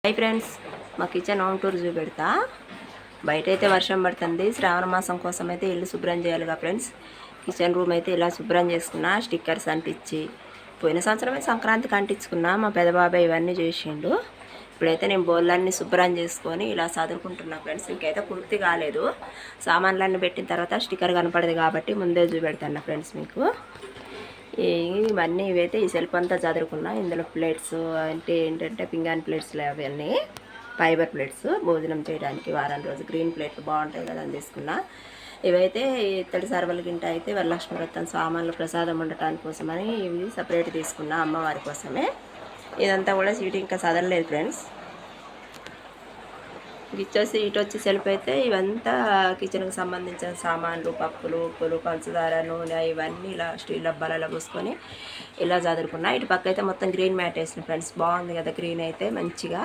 Hi friends, మా kitchen home tour చూపెడతా. బయట అయితే వర్షం పడుతుంది. శ్రావణ మాసం కోసం అయితే ఇల్లు శుభ్రం చేయాలిగా ఫ్రెండ్స్. కిచెన్ రూమ్ అయితే ఇలా శుభ్రం చేసుకున్నా, స్టిక్కర్స్ అంటించి. పోయిన సంవత్సరమే సంక్రాంతికి అంటించుకున్నా. మా పెదబాబాయ్ ఇవన్నీ చేసిండు. ఇప్పుడైతే నేను బోళ్ళన్నీ శుభ్రం చేసుకొని ఇలా చదువుకుంటున్నా ఫ్రెండ్స్. ఇంకైతే పూర్తి కాలేదు. సామాన్లన్నీ పెట్టిన తర్వాత స్టిక్కర్ కనపడదు కాబట్టి ముందే చూపెడతాను ఫ్రెండ్స్ మీకు. ఇవన్నీ ఇవైతే ఈ సెల్ఫ్ అంతా చదువుకున్నా. ఇందులో ప్లేట్స్ అంటే ఏంటంటే పింగాన్ ప్లేట్స్లో అవన్నీ ఫైబర్ ప్లేట్స్ భోజనం చేయడానికి వారం రోజు గ్రీన్ ప్లేట్లు బాగుంటాయి కదా అని తీసుకున్నా. ఇవైతే ఇత్తడి సర్వల గింట అయితే వరలక్ష్మి వ్రతం సామాన్లు ప్రసాదం ఉండటానికి కోసమని ఇవి సపరేట్ తీసుకున్నా అమ్మవారి కోసమే. ఇదంతా కూడా సీట్ ఇంకా చదవలేదు ఫ్రెండ్స్. ఇచ్చొచ్చి ఇటు వచ్చి సెల్ఫ్ అయితే ఇవంతా కిచెన్కి సంబంధించిన సామాన్లు, పప్పులు, ఉప్పులు, పంచదార, నూనె ఇవన్నీ ఇలా స్టీల్ డబ్బాలలో పోసుకొని ఇలా చదువుకున్నా. ఇటు పక్క అయితే మొత్తం గ్రీన్ మ్యాట్ వేసిన ఫ్రెండ్స్. బాగుంది కదా గ్రీన్ అయితే మంచిగా.